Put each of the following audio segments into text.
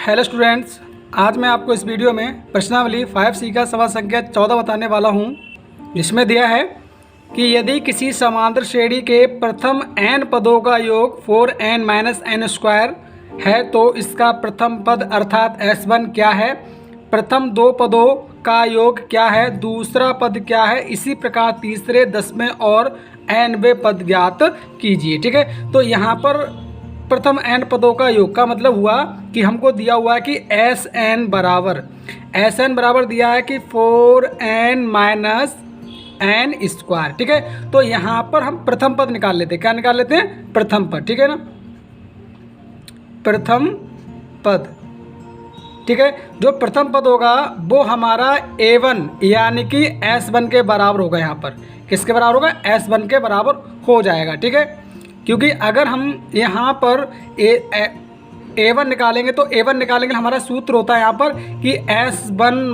Hello students, आज मैं आपको इस वीडियो में प्रश्नावली 5C का सवाल संख्या 14 बताने वाला हूं, जिसमें दिया है कि यदि किसी समांतर श्रेणी के प्रथम n पदों का योग 4n-n² है तो इसका प्रथम पद अर्थात S1 क्या है, प्रथम दो पदों का योग क्या है, दूसरा पद क्या है, इसी प्रकार तीसरे, 10वें और nवें पद ज्ञात कीजिए। ठीक है, तो यहाँ पर प्रथम n पदों का योग का मतलब हुआ कि हमको दिया हुआ है कि Sn बराबर दिया है कि 4n-n²। ठीक है, तो यहाँ पर हम प्रथम पद निकाल लेते हैं। क्या निकाल लेते हैं? प्रथम पद। ठीक है ना, प्रथम पद। ठीक है, जो प्रथम पद होगा वो हमारा A1 यानी कि S1 के बराबर होगा। यहाँ पर किसके बराबर होगा? S1 के बराबर हो जाएगा। ठीक है, क्योंकि अगर हम यहाँ पर A1 निकालेंगे तो A1 निकालेंगे, हमारा सूत्र होता है यहाँ पर कि S1 -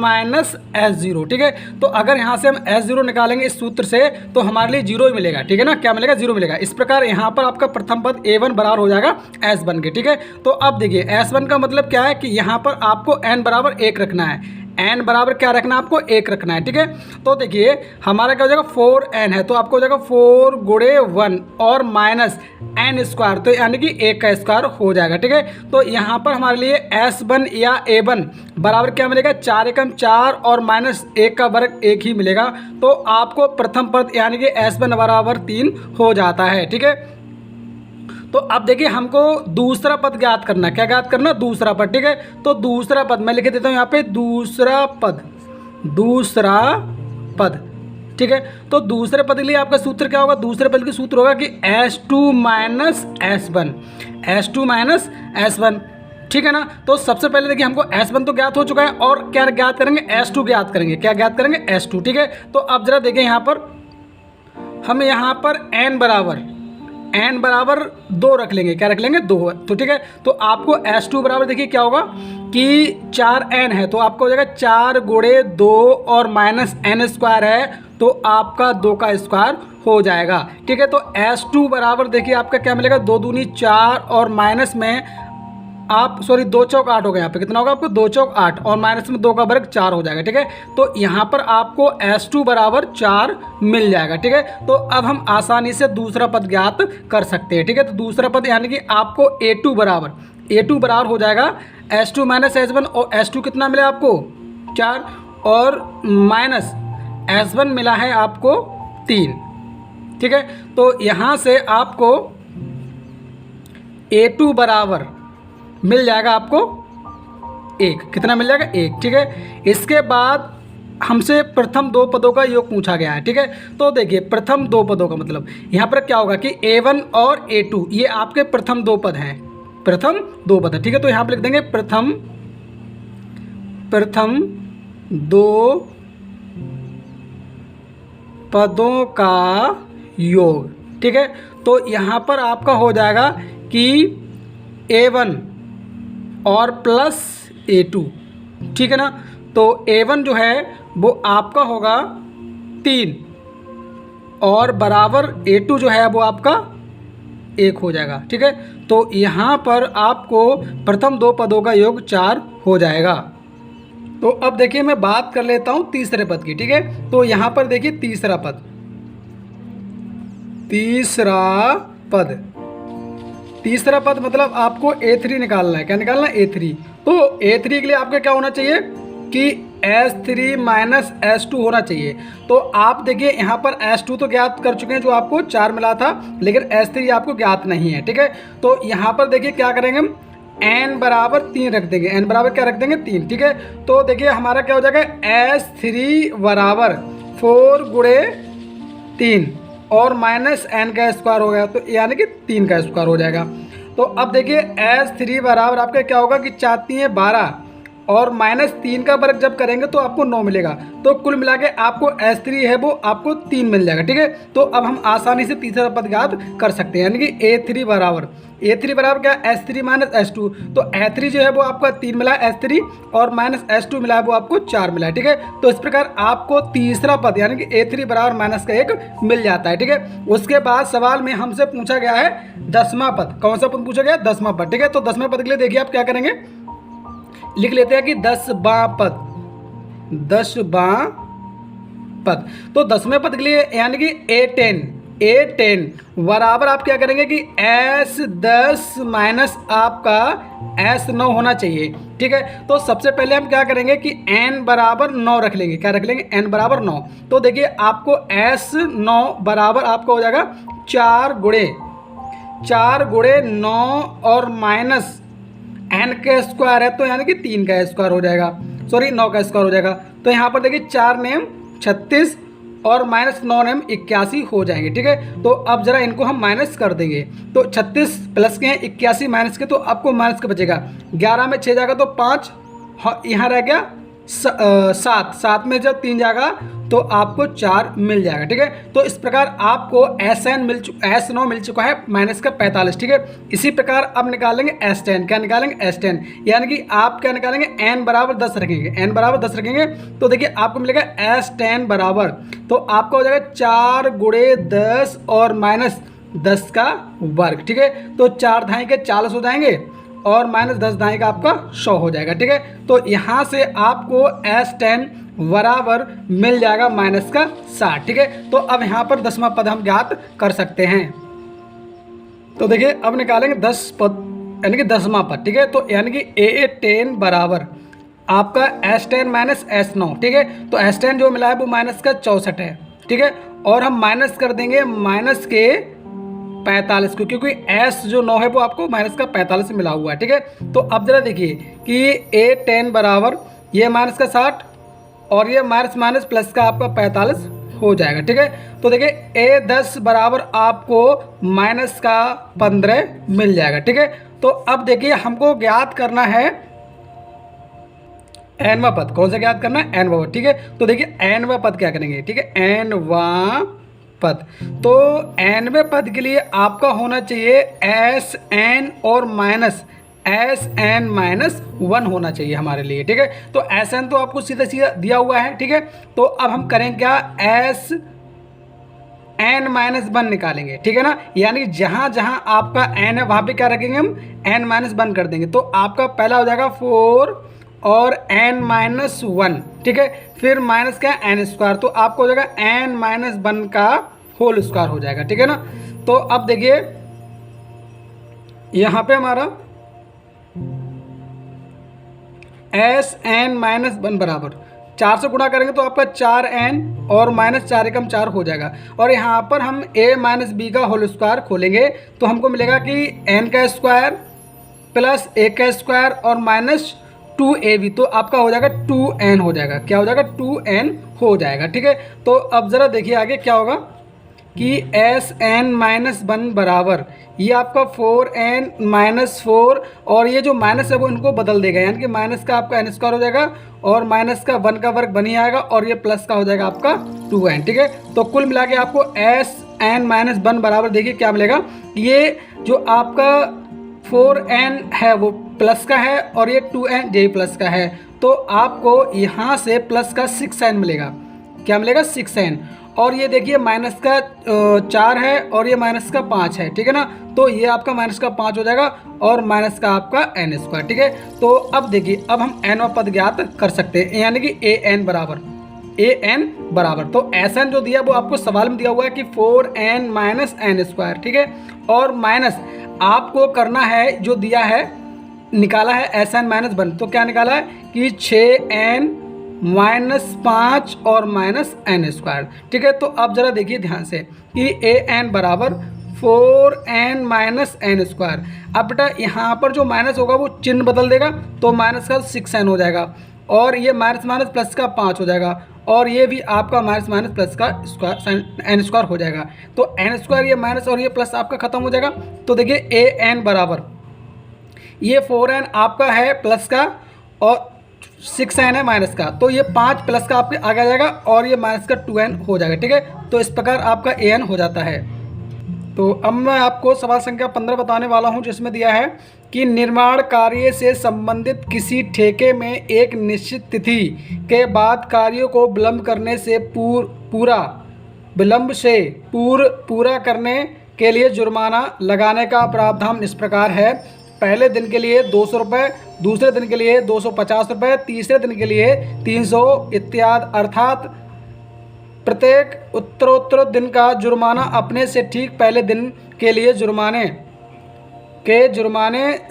S0। ठीक है, तो अगर यहाँ से हम S0 निकालेंगे इस सूत्र से तो हमारे लिए 0 ही मिलेगा। ठीक है ना, क्या मिलेगा? 0 मिलेगा। इस प्रकार यहाँ पर आपका प्रथम पद A1 बराबर हो जाएगा S1 के। ठीक है, तो अब देखिए S1 का मतलब क्या है कि यहाँ पर आपको n बराबर 1 रखना है। n बराबर क्या रखना है? आपको 1 रखना है। ठीक है, तो देखिए हमारा क्या हो जाएगा? 4n है तो आपको हो जाएगा 4 × 1 और -n² तो यानी कि 1 का स्क्वायर हो जाएगा। ठीक है, तो यहाँ पर हमारे लिए S1 या A1 बराबर क्या मिलेगा? 4 एकम 4 और -1 का वर्ग 1 ही मिलेगा। तो आपको प्रथम पद यानी कि S1 बराबर 3 हो जाता है। ठीक है, तो अब देखिए हमको दूसरा पद ज्ञात करना है। क्या ज्ञात करना? दूसरा पद। ठीक है, तो दूसरा पद मैं लिख देता हूँ यहाँ पे, दूसरा पद। ठीक है, तो दूसरे पद के लिए आपका सूत्र क्या होगा? दूसरे पद का सूत्र होगा कि S2 - S1। ठीक है ना, तो सबसे पहले देखिए हमको S1 तो ज्ञात हो चुका है और क्या ज्ञात करेंगे? S2 ज्ञात करेंगे। क्या ज्ञात करेंगे? S2। ठीक है, तो अब जरा देखिए यहाँ पर हम यहाँ पर n बराबर 2 रख लेंगे। क्या रख लेंगे? 2। तो ठीक है, तो आपको S2 बराबर देखिए क्या होगा कि 4n है तो आपको हो जाएगा 4 × 2 और -n² है तो आपका 2 का स्क्वायर हो जाएगा। ठीक है, तो S2 बराबर देखिए आपका क्या मिलेगा? 2 दूनी 4 और माइनस में आप 2 चौक 8 हो गया। यहाँ पे कितना होगा आपको? 2 चौक 8 और माइनस में 2 का वर्ग 4 हो जाएगा। ठीक है, तो यहाँ पर आपको S2 बराबर 4 मिल जाएगा। ठीक है, तो अब हम आसानी से दूसरा पद ज्ञात कर सकते हैं। ठीक है, तो दूसरा पद यानी कि आपको A2 बराबर हो जाएगा S2 - S1 और S2 कितना मिला आपको? 4 और माइनस S1 मिला है आपको 3। ठीक है, तो यहाँ से आपको A2 बराबर मिल जाएगा आपको 1। कितना मिल जाएगा? 1। ठीक है, इसके बाद हमसे प्रथम दो पदों का योग पूछा गया है। ठीक है, तो देखिए प्रथम दो पदों का मतलब यहाँ पर क्या होगा कि A1 और A2 ये आपके प्रथम दो पद हैं। प्रथम दो पद है। ठीक है, तो यहाँ पर लिख देंगे प्रथम दो पदों का योग। ठीक है, तो यहाँ पर आपका हो जाएगा कि A1 और प्लस A2। ठीक है ना, तो A1 जो है वो आपका होगा 3 और बराबर A2 जो है वो आपका 1 हो जाएगा। ठीक है, तो यहाँ पर आपको प्रथम दो पदों का योग 4 हो जाएगा। तो अब देखिए मैं बात कर लेता हूँ तीसरे पद की। ठीक है, तो यहाँ पर देखिए तीसरा पद मतलब आपको A3 निकालना है। क्या निकालना है? A3। तो A3 के लिए आपका क्या होना चाहिए कि S3 - S2 होना चाहिए। तो आप देखिए यहाँ पर S2 तो ज्ञात कर चुके हैं जो आपको 4 मिला था, लेकिन S3 आपको ज्ञात नहीं है। ठीक है, तो यहाँ पर देखिए क्या करेंगे हम n बराबर 3 रख देंगे। n बराबर क्या रख देंगे? 3। ठीक है, तो देखिए हमारा क्या हो जाएगा? S3 बराबर 4 × 3 और -n का स्क्वायर हो गया तो यानी कि 3 का स्क्वायर हो जाएगा। तो अब देखिए S3 बराबर आपका क्या होगा कि 4 × 3 = 12 और -3 का वर्ग जब करेंगे तो आपको 9 मिलेगा। तो कुल मिला के आपको S3 है वो आपको 3 मिल जाएगा। ठीक है, तो अब हम आसानी से तीसरा पद ज्ञात कर सकते हैं यानी कि A3 बराबर क्या? S3 - S2। तो A3 जो है वो आपका 3 मिला है S3 और -S2 मिला है वो आपको 4 मिला है। ठीक है, तो इस प्रकार आपको तीसरा पद यानी कि A3 बराबर -1 मिल जाता है। ठीक है, उसके बाद सवाल में हमसे पूछा गया है 10वां पद। कौन सा पद पूछा गया? 10वां पद। ठीक है, तो 10वें पद के लिए देखिए आप क्या करेंगे लिख लेते हैं कि 10वां पद, 10वां पद। तो 10वें पद के लिए यानी कि A10 बराबर आप क्या करेंगे कि S10 माइनस आपका S9 होना चाहिए, ठीक है। तो सबसे पहले हम क्या करेंगे कि n बराबर 9 रख लेंगे, क्या रख लेंगे, n बराबर 9। तो देखिए आपको S9 बराबर आपका हो जाएगा 4 गुणे 9 और माइनस n का स्क्वायर है तो यानी कि 3 का स्क्वायर हो जाएगा, सॉरी 9 का स्क्वायर हो जाएगा। तो यहाँ पर देखिए 4 नेम 36 और माइनस 9 नेम 81 हो जाएंगे, ठीक है। तो अब जरा इनको हम माइनस कर देंगे। तो 36 प्लस के हैं, 81 माइनस के, तो आपको माइनस का बचेगा 11 में 6 जाएगा तो 5, यहाँ रह गया 7 में जब 3 जाएगा तो आपको 4 मिल जाएगा, ठीक है। तो इस प्रकार आपको S9 मिल चुका है माइनस का 45, ठीक है। इसी प्रकार अब निकालेंगे S10, क्या निकालेंगे S10, यानी कि आप क्या निकालेंगे n बराबर 10 रखेंगे, n बराबर 10 रखेंगे तो देखिए आपको मिलेगा S10 बराबर, तो आपका हो जाएगा 4 गुणे 10 और माइनस 10 का वर्ग, ठीक है। तो 4 धाई के 40 हो जाएंगे और माइनस 10 दाएँ का आपका 100 हो जाएगा, ठीक है। तो यहाँ से आपको S10 बराबर मिल जाएगा माइनस का 60, ठीक है। तो अब यहाँ पर 10वां पद हम ज्ञात कर सकते हैं। तो देखिए अब निकालेंगे 10 पद यानी कि 10वां पद, ठीक है। तो यानी कि A10 बराबर आपका S10 माइनस S9, ठीक है। तो S10 जो मिला है वो माइनस का 64 है, ठीक है। और हम माइनस कर देंगे माइनस के 45 को, क्योंकि S जो 9 है वो आपको माइनस का 45 मिला हुआ है, ठीक है। तो अब जरा देखिए कि A10 बराबर ये माइनस का 60 और ये माइनस माइनस प्लस का आपका 45 हो जाएगा, ठीक है। तो देखिए A10 बराबर आपको माइनस का 15 मिल जाएगा, ठीक है। तो अब देखिए हमको ज्ञात करना है nवां पद, कौन सा ज्ञात करना है, nवां पद, ठीक है। तो देखिए nवां पद क्या करेंगे, ठीक है, nवां पद। तो nवें पद के लिए आपका होना चाहिए Sn और माइनस Sn माइनस 1 होना चाहिए हमारे लिए, ठीक है। तो Sn तो आपको सीधा सीधा दिया हुआ है, ठीक है। तो अब हम करेंगे क्या, Sn माइनस 1 निकालेंगे, ठीक है ना। यानी जहाँ जहाँ आपका n है वहाँ पे क्या रखेंगे हम n माइनस 1 कर देंगे। तो आपका पहला हो जाएगा 4 और n माइनस 1, ठीक है। फिर माइनस क्या n स्क्वायर, तो आपको हो जाएगा n माइनस 1 का होल स्क्वायर हो जाएगा, ठीक है ना। तो अब देखिए यहाँ पे हमारा Sn माइनस 1 बराबर 4 से गुणा करेंगे तो आपका 4n और माइनस 4 एकम 4 हो जाएगा। और यहाँ पर हम a माइनस बी का होल स्क्वायर खोलेंगे तो हमको मिलेगा कि n का स्क्वायर प्लस a का स्क्वायर और माइनस 2ab, तो आपका हो जाएगा 2n हो जाएगा, क्या हो जाएगा 2n हो जाएगा, ठीक है। तो अब ज़रा देखिए आगे क्या होगा कि Sn माइनस 1 बराबर ये आपका 4n माइनस 4 और ये जो माइनस है वो इनको बदल देगा, यानी कि माइनस का आपका n स्क्वायर हो जाएगा और माइनस का 1 का वर्ग बन ही आएगा और ये प्लस का हो जाएगा आपका 2n, ठीक है। तो कुल मिला के आपको Sn माइनस 1 बराबर देखिए क्या मिलेगा, ये जो आपका 4n है वो प्लस का है और ये 2n जे प्लस का है, तो आपको यहाँ से प्लस का 6n मिलेगा, क्या मिलेगा 6n। और ये देखिए माइनस का 4 है और ये माइनस का 5 है, ठीक है ना। तो ये आपका माइनस का 5 हो जाएगा और माइनस का आपका n स्क्वायर, ठीक है। तो अब देखिए अब हम nवां पद ज्ञात कर सकते हैं, यानी कि an बराबर तो Sn जो दिया वो आपको सवाल में दिया हुआ है कि 4n माइनस n स्क्वायर, ठीक है। और माइनस आपको करना है जो दिया है, निकाला है Sn माइनस 1, तो क्या निकाला है कि 6n माइनस 5 और माइनस n स्क्वायर, ठीक है। तो अब जरा देखिए ध्यान से कि an बराबर 4n माइनस n स्क्वायर। अब बेटा यहाँ पर जो माइनस होगा वो चिन्ह बदल देगा, तो माइनस का 6n हो जाएगा और ये माइनस माइनस प्लस का 5 हो जाएगा और ये भी आपका माइनस माइनस प्लस का स्क्वायर n स्क्वायर हो जाएगा। तो n स्क्वायर ये माइनस और ये प्लस आपका खत्म हो जाएगा। तो देखिए an बराबर ये 4n आपका है प्लस का और 6n है माइनस का, तो ये 5 प्लस का आपके आगे आ जाएगा और ये माइनस का 2n हो जाएगा, ठीक है। तो इस प्रकार आपका an हो जाता है। तो अब मैं आपको सवाल संख्या 15 बताने वाला हूं, जिसमें दिया है कि निर्माण कार्य से संबंधित किसी ठेके में एक निश्चित तिथि के बाद कार्यों को विलंब करने से पूरा करने के लिए जुर्माना लगाने का प्रावधान इस प्रकार है। पहले दिन के लिए 200 रुपये, दूसरे दिन के लिए 250 रुपये, तीसरे दिन के लिए 300 इत्यादि, अर्थात प्रत्येक उत्तरोत्तर दिन का जुर्माना अपने से ठीक पहले दिन के लिए जुर्माने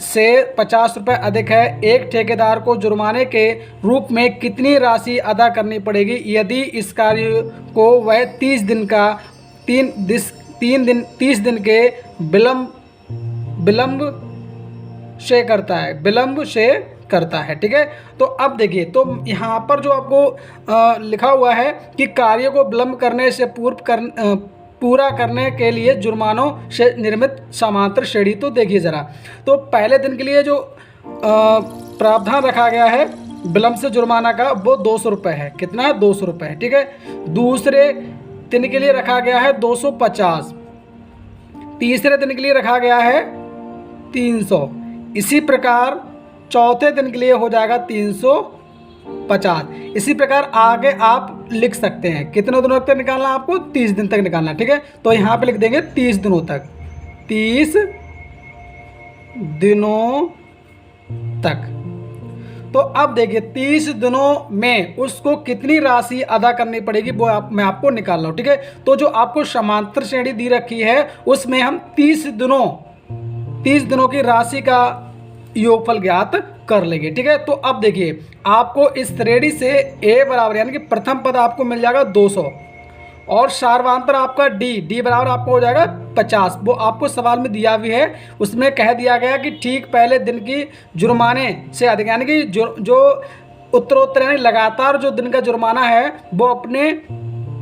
से 50 रुपये अधिक है। एक ठेकेदार को जुर्माने के रूप में कितनी राशि अदा करनी पड़ेगी यदि इस कार्य को वह 30 दिन के विलंब से करता है। ठीक है, तो अब देखिए, तो यहाँ पर जो आपको लिखा हुआ है कि कार्य को विलंब करने से पूरा करने के लिए जुर्मानों से निर्मित समांतर श्रेणी, तो देखिए ज़रा, तो पहले दिन के लिए जो प्रावधान रखा गया है विलंब से जुर्माना का वो 200 रुपये है। कितना है? 200 रुपये है। ठीक है, दूसरे दिन के लिए रखा गया है 250, तीसरे दिन के लिए रखा गया है 300, इसी प्रकार चौथे दिन के लिए हो जाएगा 350। इसी प्रकार आगे आप लिख सकते हैं। कितने दिनों तक निकालना है आपको? 30 दिन तक निकालना। ठीक है, तो यहाँ पे लिख देंगे 30 दिनों तक, 30 दिनों तक। तो अब देखिए 30 दिनों में उसको कितनी राशि अदा करनी पड़ेगी वो मैं आपको निकाल रहा हूँ। ठीक है, तो जो आपको समांतर श्रेणी दी रखी है उसमें हम 30 दिनों की राशि का योगफल ज्ञात कर लेंगे। ठीक है, तो अब देखिए आपको इस श्रेणी से ए बराबर यानी कि प्रथम पद आपको मिल जाएगा 200 और सार्वधातर आपका डी बराबर आपको हो जाएगा 50। वो आपको सवाल में दिया भी है, उसमें कह दिया गया कि ठीक पहले दिन की जुर्माने से अधिक, यानी कि जो उत्तरोत्तर यानी लगातार जो दिन का जुर्माना है वो अपने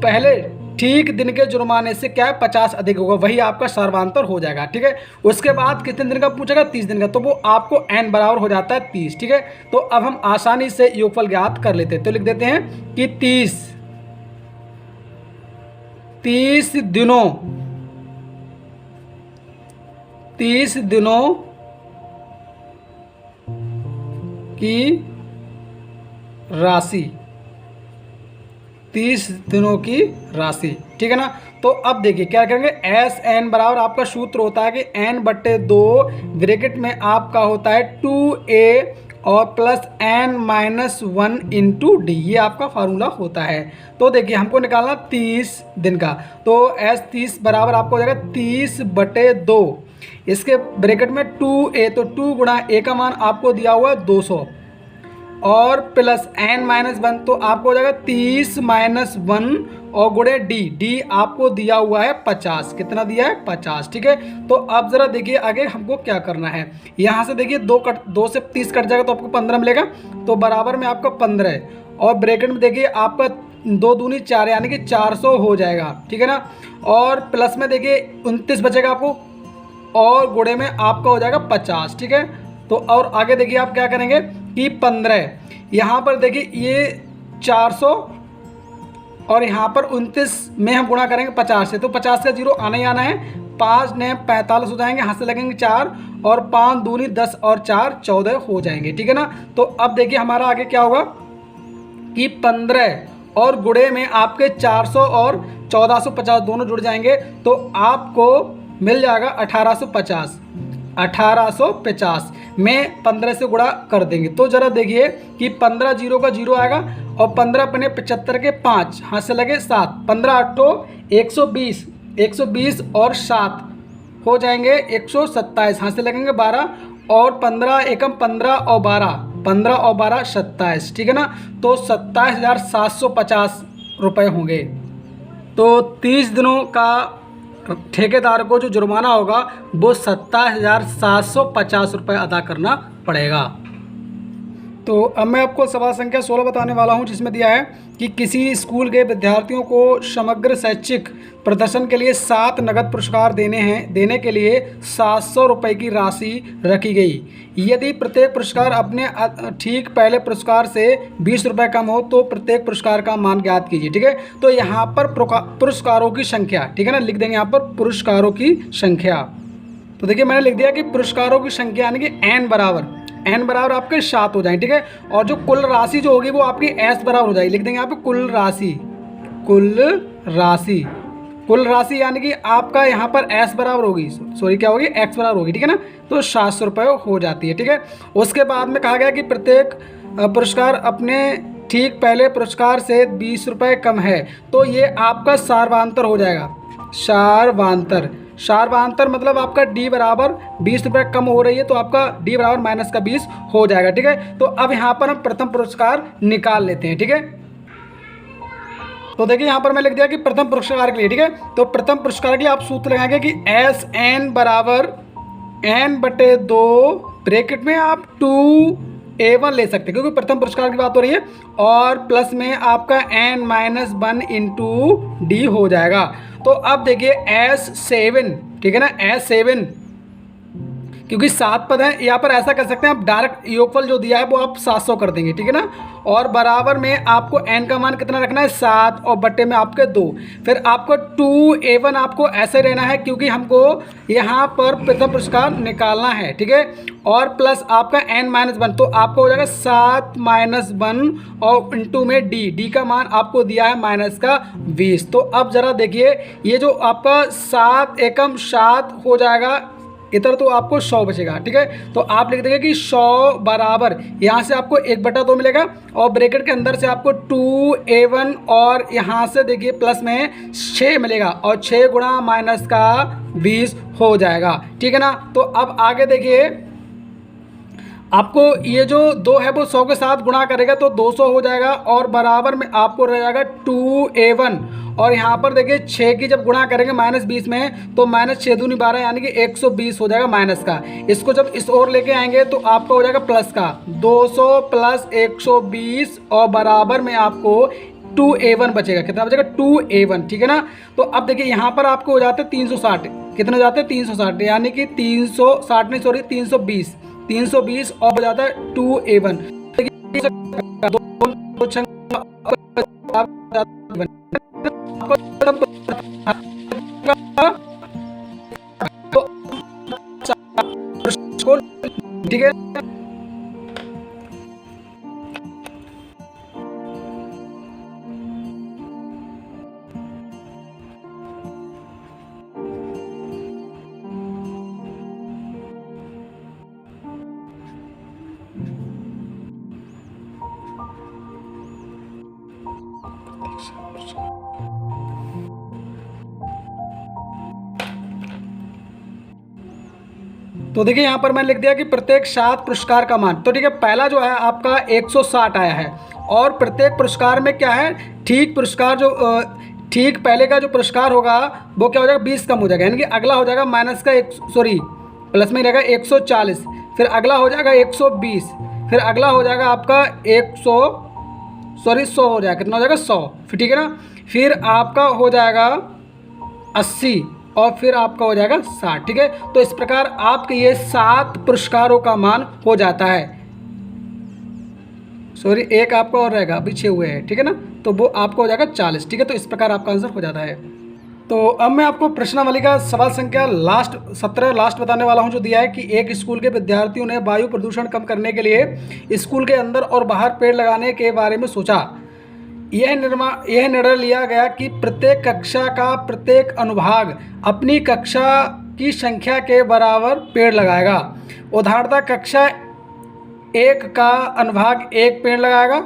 पहले ठीक दिन के जुर्माने से क्या है 50 अधिक होगा, वही आपका सार्वधातर हो जाएगा। ठीक है, उसके बाद कितने दिन का पूछेगा? 30 दिन का, तो वो आपको n बराबर हो जाता है 30। ठीक है, तो अब हम आसानी से योगफल ज्ञात कर लेते हैं। तो लिख देते हैं कि 30 दिनों की राशि, 30 दिनों की राशि। ठीक है ना, तो अब देखिए क्या करेंगे, एस एन बराबर आपका सूत्र होता है कि n/2 ब्रैकेट में आपका होता है 2a और प्लस n-1 इंटू डी, ये आपका फार्मूला होता है। तो देखिए हमको निकालना 30 दिन का, तो एस 30 बराबर आपको हो जाएगा 30/2, इसके ब्रैकेट में 2a, तो 2 गुणा a का मान आपको दिया हुआ है 200 और प्लस n-1, तो आपको हो जाएगा 30-1 और गुणे डी आपको दिया हुआ है 50। कितना दिया है? 50। ठीक है, तो अब ज़रा देखिए आगे हमको क्या करना है। यहाँ से देखिए 2 से 30 कट जाएगा तो आपको 15 मिलेगा, तो बराबर में आपका 15 और ब्रैकेट में देखिए आपका 2 दूनी 4 यानी कि 400 हो जाएगा। ठीक है ना, और प्लस में देखिए 29 बचेगा आपको और गुणे में आपका हो जाएगा 50। ठीक है, तो और आगे देखिए आप क्या करेंगे कि 15, यहाँ पर देखिए ये 400 और यहाँ पर 29 में हम गुणा करेंगे 50 से, तो 50 का 0 आना ही आना है, 5 ने 45 हो जाएंगे, हाथ से लगेंगे 4 और 5 दूनी 10 और 4 14 हो जाएंगे। ठीक है ना, तो अब देखिए हमारा आगे क्या होगा कि 15 और गुणे में आपके 400 और 1450 दोनों जुड़ जाएंगे, तो आपको मिल जाएगा 1850 में 15 से गुणा कर देंगे। तो ज़रा देखिए कि 15 0 का 0 आएगा और 15 अपने 75 के 5 हाथ से लगे 7, 15 8 120 और 7 हो जाएंगे 127, हाथ से लगेंगे 12 और 15 एकम 15 और 12 27। ठीक है ना, तो 27,750 रुपये होंगे। तो 30 दिनों का ठेकेदार को जो जुर्माना होगा वो 27,750 रुपये अदा करना पड़ेगा। तो अब मैं आपको सवाल संख्या 16 बताने वाला हूं, जिसमें दिया है कि किसी स्कूल के विद्यार्थियों को समग्र शैक्षिक प्रदर्शन के लिए 7 नगद पुरस्कार देने के लिए 700 रुपये की राशि रखी गई। यदि प्रत्येक पुरस्कार अपने ठीक पहले पुरस्कार से 20 रुपये कम हो तो प्रत्येक पुरस्कार का मान ज्ञात कीजिए। ठीक है, तो यहाँ पर पुरस्कारों की संख्या, ठीक है ना, लिख देंगे यहाँ पर पुरस्कारों की संख्या। तो देखिए मैंने लिख दिया कि पुरस्कारों की संख्या यानी कि n बराबर आपके 7 हो जाएंगे। ठीक है, और जो कुल राशि जो होगी वो आपकी s बराबर हो जाएगी। लिख देंगे यहाँ पे कुल कुल राशि यानी कि आपका यहाँ पर एस बराबर होगी, सॉरी क्या होगी, एक्स बराबर होगी, ठीक है ना। तो 700 रुपये हो जाती है, ठीक है। उसके बाद में कहा गया कि प्रत्येक पुरस्कार अपने ठीक पहले पुरस्कार से 20 रुपये कम है, तो ये आपका सार्वंतर हो जाएगा। सार्वंतर मतलब आपका डी बराबर 20 रुपये कम हो रही है, तो आपका डी बराबर माइनस का 20 हो जाएगा, ठीक है। तो अब यहाँ पर हम प्रथम पुरस्कार निकाल लेते हैं, ठीक है। तो देखिए यहाँ पर मैं लिख दिया कि प्रथम पुरस्कार के लिए, ठीक है। तो प्रथम पुरस्कार के लिए आप सूत्र लगाएंगे कि एस एन बराबर n/2 ब्रैकेट में आप 2a1 ले सकते हैं, क्योंकि प्रथम पुरस्कार की बात हो रही है, और प्लस में आपका n-1 इंटू डी हो जाएगा। तो अब देखिए S7, ठीक है ना, S7 क्योंकि 7 पद हैं, यहाँ पर ऐसा कर सकते हैं आप, डायरेक्ट योगफल जो दिया है वो आप 700 कर देंगे, ठीक है ना। और बराबर में आपको n का मान कितना रखना है, 7, और बट्टे में आपके 2। फिर आपको 2a1 आपको ऐसे रहना है, क्योंकि हमको यहाँ पर प्रथम पुरस्कार निकालना है, ठीक है। और प्लस आपका n-1, तो आपको हो जाएगा 7-1 और इंटू में डी का मान आपको दिया है माइनस का 20। तो अब ज़रा देखिए, ये जो आपका 7 एकम 7 हो जाएगा इधर, तो आपको 100 बचेगा, ठीक है। तो आप लिख देंगे कि 100 बराबर यहाँ से आपको 1/2 मिलेगा, और ब्रैकेट के अंदर से आपको 2a1, और यहाँ से देखिए प्लस में 6 मिलेगा, और 6 गुणा माइनस का 20 हो जाएगा, ठीक है ना। तो अब आगे देखिए, आपको ये जो 2 है वो 100 के साथ गुणा करेगा तो 200 हो जाएगा, और बराबर में आपको रह जाएगा 2a1, और यहाँ पर देखिए 6 की जब गुणा करेंगे -20 में, तो -6 दूनी 12 यानी कि 120 हो जाएगा माइनस का। इसको जब इस ओर लेके आएंगे तो आपका हो जाएगा प्लस का 200 प्लस 120, और बराबर में आपको 2a1 बचेगा। कितना बचेगा, 2a1, ठीक है ना। तो अब देखिए यहाँ पर आपको हो जाते हैं 360, कितने हो जाते हैं 360, यानी कि 360 नहीं सॉरी 320 और हो जाता है 2a1। ठीक है, तो देखिए यहाँ पर मैंने लिख दिया कि प्रत्येक 7 पुरस्कार का मान। तो ठीक है, पहला जो है आपका 160 आया है, और प्रत्येक पुरस्कार में क्या है, ठीक पुरस्कार जो ठीक पहले का जो पुरस्कार होगा वो क्या हो जाएगा, 20 कम हो जाएगा, यानी कि अगला हो जाएगा माइनस का प्लस में रहेगा 140, फिर अगला हो जाएगा 120, फिर अगला हो जाएगा आपका 100 हो जाएगा, कितना हो जाएगा 100, फिर ठीक है ना। फिर आपका हो जाएगा 80, और फिर आपका हो जाएगा 60, ठीक है। तो इस प्रकार आपके ये 7 पुरस्कारों का मान हो जाता है। सॉरी, एक आपका और रहेगा, अभी 6 हुए हैं, ठीक है ना, तो वो आपका हो जाएगा 40, ठीक है। तो इस प्रकार आपका आंसर हो जाता है। तो अब मैं आपको प्रश्नावली का सवाल संख्या 17 लास्ट बताने वाला हूं, जो दिया है कि एक स्कूल के विद्यार्थियों ने वायु प्रदूषण कम करने के लिए स्कूल के अंदर और बाहर पेड़ लगाने के बारे में सोचा। यह निर्णय लिया गया कि प्रत्येक कक्षा का प्रत्येक अनुभाग अपनी कक्षा की संख्या के बराबर पेड़ लगाएगा। उदाहरणतः कक्षा 1 का अनुभाग 1 पेड़ लगाएगा,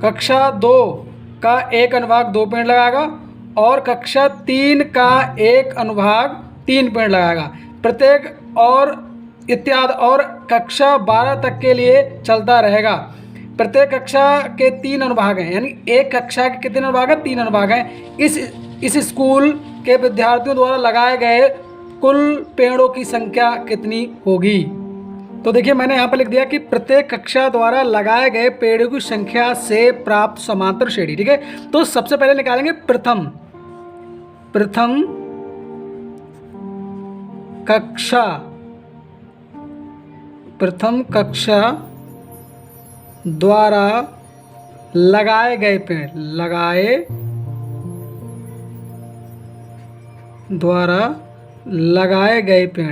कक्षा 2 का 1 अनुभाग 2 पेड़ लगाएगा, और कक्षा 3 का 1 अनुभाग 3 पेड़ लगाएगा प्रत्येक, और इत्यादि, और कक्षा 12 तक के लिए चलता रहेगा। प्रत्येक कक्षा के 3 अनुभाग हैं, यानी एक कक्षा के कितने अनुभाग हैं, 3 अनुभाग हैं। इस स्कूल के विद्यार्थियों द्वारा लगाए गए कुल पेड़ों की संख्या कितनी होगी। तो देखिए मैंने यहाँ पर लिख दिया कि प्रत्येक कक्षा द्वारा लगाए गए पेड़ों की संख्या से प्राप्त समांतर श्रेणी, ठीक है। तो सबसे पहले निकालेंगे प्रथम कक्षा द्वारा लगाए गए पेड़,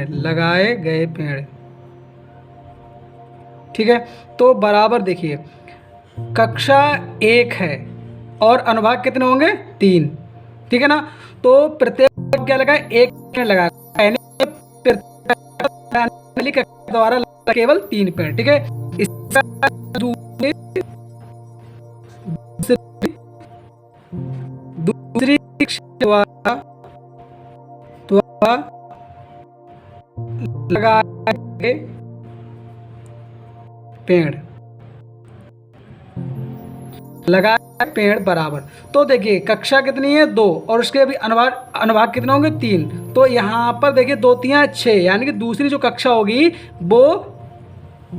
लगाए गए पेड़, ठीक है। तो बराबर देखिए, कक्षा 1 है और अनुभाग कितने होंगे, 3, ठीक है ना। तो प्रत्येक क्या लगा, एक पेड़ लगा, पहली कक्षा द्वारा केवल 3 पेड़, ठीक है। दूसरी कक्षा द्वारा लगाए पेड़, लगाए पेड़ बराबर। तो देखिए कक्षा कितनी है 2 और उसके भी अनुभाग कितने होंगे 3। तो यहाँ पर देखिए 2 3 6, यानी कि दूसरी जो कक्षा होगी वो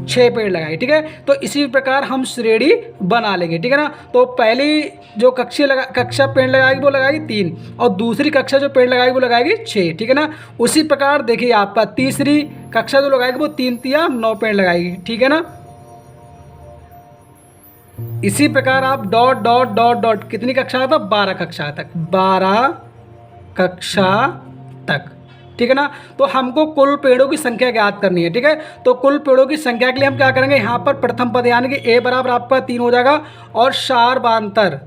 6 पेड़ लगाएगी, ठीक है। तो इसी प्रकार हम श्रेणी बना लेंगे, ठीक है ना। तो पहली जो कक्षा पेड़ लगाएगी वो लगाएगी 3 और दूसरी कक्षा जो पेड़ लगाएगी वो लगाएगी 6, ठीक है ना। उसी प्रकार देखिए आपका तीसरी कक्षा जो लगाएगी वो 3 तिया 9 पेड़ लगाएगी, ठीक है ना। इसी प्रकार आप डॉट डॉट डॉट डॉट कितनी कक्षा तक, 12 कक्षा तक, 12 कक्षा तक, ठीक है ना। तो हमको कुल पेड़ों की संख्या ज्ञात करनी है, ठीक है। तो कुल पेड़ों की संख्या के लिए हम क्या करेंगे, यहाँ पर प्रथम पद यानी कि ए बराबर आपका 3 हो जाएगा और शारबांतर,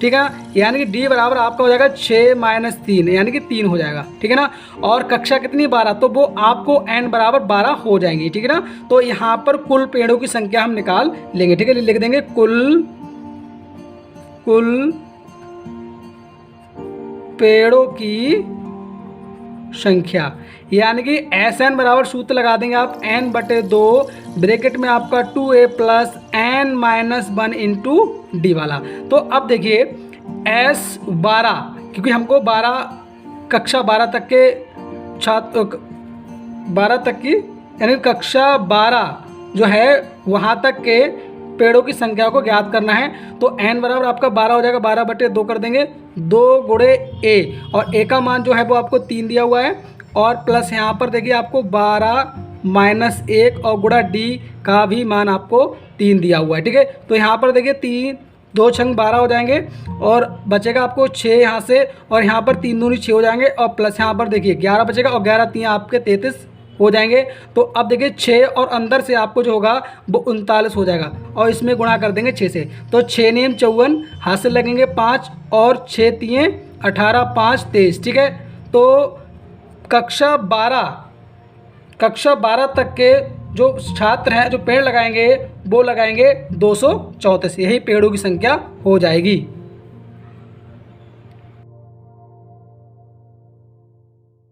ठीक है, यानी कि डी बराबर आपका हो जाएगा 6 - 3 यानी कि 3 हो जाएगा, ठीक है ना। और कक्षा कितनी 12, तो वो आपको n बराबर 12 हो जाएंगी, ठीक है ना। तो यहाँ पर कुल पेड़ों की संख्या हम निकाल लेंगे, ठीक है। लिख देंगे कुल पेड़ों की संख्या, यानी कि SN बराबर सूत्र लगा देंगे आप n/2 ब्रैकेट में आपका 2a + n - 1 × d वाला। तो अब देखिए S12, क्योंकि हमको 12 कक्षा 12 तक के छात्र 12 तक की यानी कक्षा 12 जो है वहाँ तक के पेड़ों की संख्या को ज्ञात करना है। तो n बराबर आपका 12 हो जाएगा, 12/2 कर देंगे, 2 × a और a का मान जो है वो आपको 3 दिया हुआ है और प्लस यहाँ पर देखिए आपको 12 - 1 और गुणा d का भी मान आपको 3 दिया हुआ है, ठीक है। तो यहाँ पर देखिए 3 2 छंग 12 हो जाएंगे और बचेगा आपको 6 यहाँ से और यहाँ पर 3 दूनी 6 हो जाएंगे और प्लस यहाँ पर देखिए 11 बचेगा और 11 3 आपके 33 हो जाएंगे। तो अब देखिए 6 और अंदर से आपको जो होगा वो 39 हो जाएगा और इसमें गुणा कर देंगे 6 से। तो 6 नियम 54, हाथ से लगेंगे 5 और 6 तिये 18, 5 23, ठीक है। तो कक्षा 12 तक के जो छात्र हैं जो पेड़ लगाएंगे वो लगाएंगे 234, यही पेड़ों की संख्या हो जाएगी।